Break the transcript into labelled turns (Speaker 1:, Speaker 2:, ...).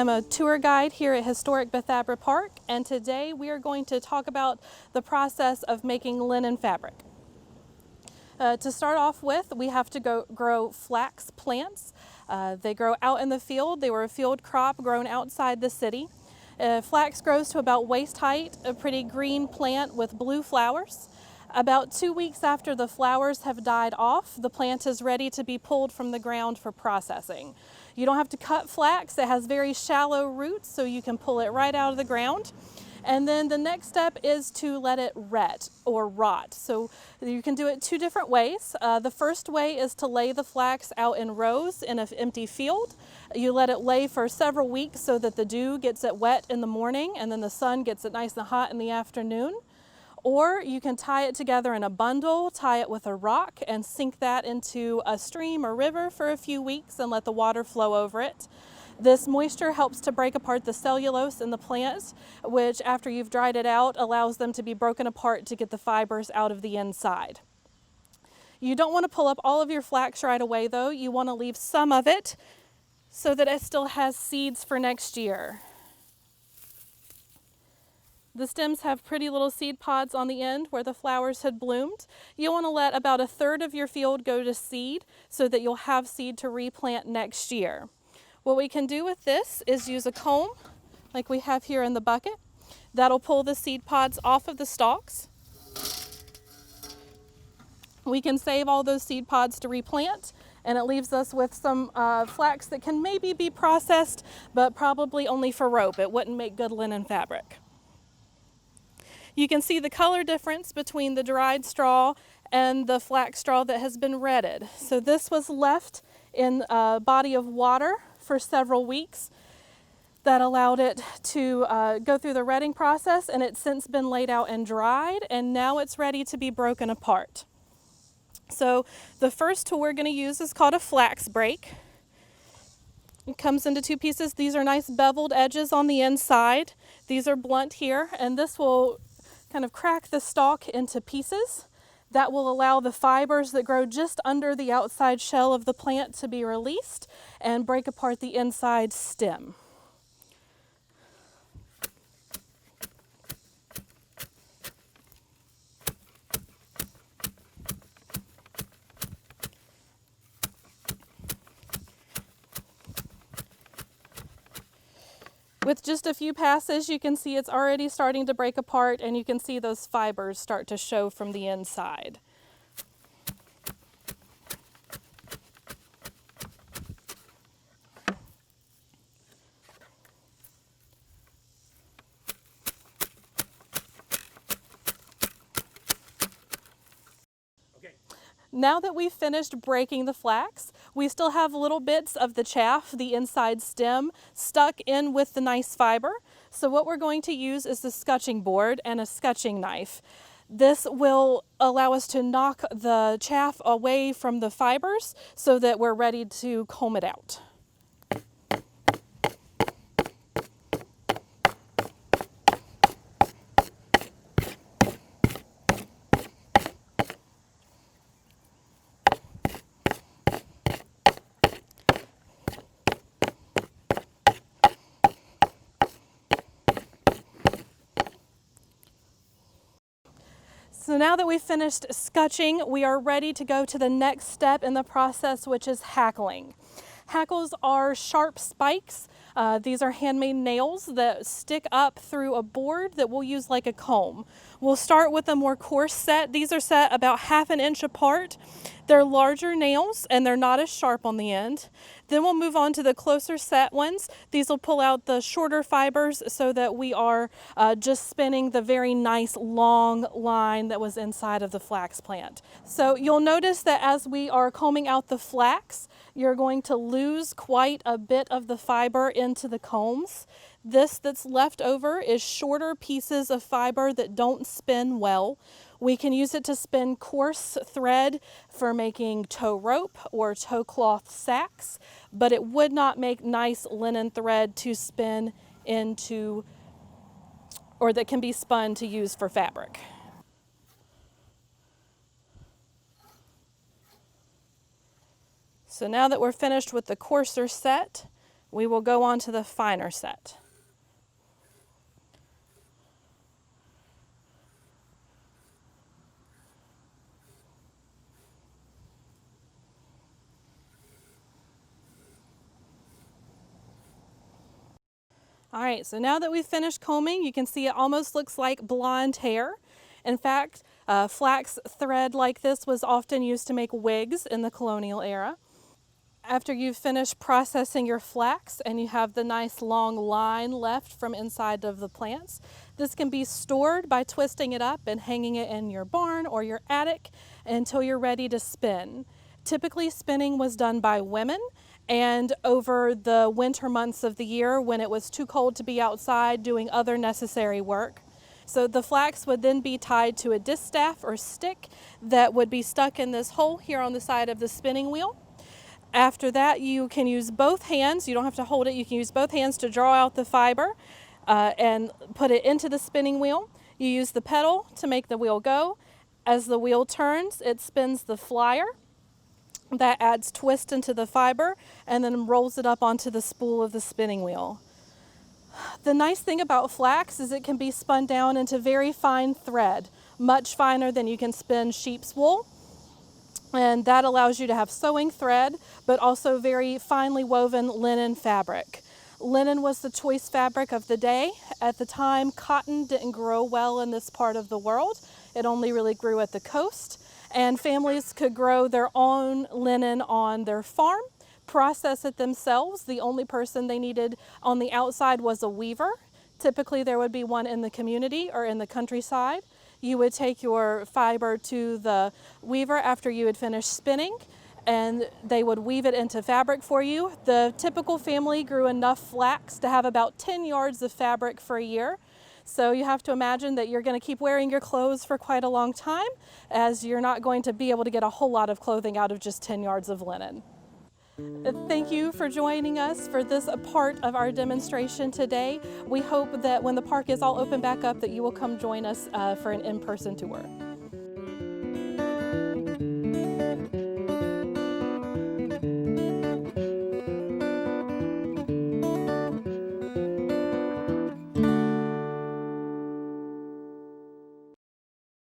Speaker 1: I'm a tour guide here at Historic Bethabara Park, and today we are going to talk about the process of making linen fabric. To start off with, we have to grow flax plants. They grow out in the field. They were a field crop grown outside the city. Flax grows to about waist height, a pretty green plant with blue flowers. About 2 weeks after the flowers have died off, the plant is ready to be pulled from the ground for processing. You don't have to cut flax. It has very shallow roots, so you can pull it right out of the ground. And then the next step is to let it ret or rot. So you can do it two different ways. The first way is to lay the flax out in rows in an empty field. You let it lay for several weeks so that the dew gets it wet in the morning and then the sun gets it nice and hot in the afternoon. Or you can tie it together in a bundle, tie it with a rock, and sink that into a stream or river for a few weeks and let the water flow over it. This moisture helps to break apart the cellulose in the plant, which after you've dried it out allows them to be broken apart to get the fibers out of the inside. You don't want to pull up all of your flax right away though. You want to leave some of it so that it still has seeds for next year. The stems have pretty little seed pods on the end where the flowers had bloomed. You want to let about a third of your field go to seed so that you'll have seed to replant next year. What we can do with this is use a comb like we have here in the bucket. That'll pull the seed pods off of the stalks. We can save all those seed pods to replant, and it leaves us with some flax that can maybe be processed, but probably only for rope. It wouldn't make good linen fabric. You can see the color difference between the dried straw and the flax straw that has been retted. So this was left in a body of water for several weeks. That allowed it to go through the retting process, and it's since been laid out and dried, and now it's ready to be broken apart. So the first tool we're going to use is called a Flax Break. It comes into two pieces. These are nice beveled edges on the inside. These are blunt here, and this will kind of crack the stalk into pieces. That will allow the fibers that grow just under the outside shell of the plant to be released and break apart the inside stem. With just a few passes, you can see it's already starting to break apart, and you can see those fibers start to show from the inside. Now that we've finished breaking the flax, we still have little bits of the chaff, the inside stem, stuck in with the nice fiber. So what we're going to use is the scutching board and a scutching knife. This will allow us to knock the chaff away from the fibers so that we're ready to comb it out. So now that we've finished scutching, we are ready to go to the next step in the process, which is hackling. Hackles are sharp spikes. These are handmade nails that stick up through a board that we'll use like a comb. We'll start with a more coarse set. These are set about 1/2 inch apart. They're larger nails and they're not as sharp on the end. Then we'll move on to the closer set ones. These will pull out the shorter fibers so that we are just spinning the very nice long line that was inside of the flax plant. So you'll notice that as we are combing out the flax, you're going to lose quite a bit of the fiber into the combs. This that's left over is shorter pieces of fiber that don't spin well. We can use it to spin coarse thread for making tow rope or tow cloth sacks, but it would not make nice linen thread to spin into, or that can be spun to use for fabric. So now that we're finished with the coarser set, We will go on to the finer set. All right, so now that we've finished combing, you can see it almost looks like blonde hair. In fact, flax thread like this was often used to make wigs in the colonial era. After you've finished processing your flax and you have the nice long line left from inside of the plants, this can be stored by twisting it up and hanging it in your barn or your attic until you're ready to spin. Typically, spinning was done by women, and over the winter months of the year when it was too cold to be outside doing other necessary work. So the flax would then be tied to a distaff or stick that would be stuck in this hole here on the side of the spinning wheel. After that, you can use both hands. You don't have to hold it. You can use both hands to draw out the fiber and put it into the spinning wheel. You use the pedal to make the wheel go. As the wheel turns, it spins the flyer. That adds twist into the fiber and then rolls it up onto the spool of the spinning wheel. The nice thing about flax is it can be spun down into very fine thread, much finer than you can spin sheep's wool. And that allows you to have sewing thread, but also very finely woven linen fabric. Linen was the choice fabric of the day. At the time, cotton didn't grow well in this part of the world. It only really grew at the coast. And families could grow their own linen on their farm, process it themselves. The only person they needed on the outside was a weaver. Typically, there would be one in the community or in the countryside. You would take your fiber to the weaver after you had finished spinning, and they would weave it into fabric for you. The typical family grew enough flax to have about 10 yards of fabric for a year. So you have to imagine that you're going to keep wearing your clothes for quite a long time, as you're not going to be able to get a whole lot of clothing out of just 10 yards of linen. Thank you for joining us for this part of our demonstration today. We hope that when the park is all open back up that you will come join us for an in-person tour.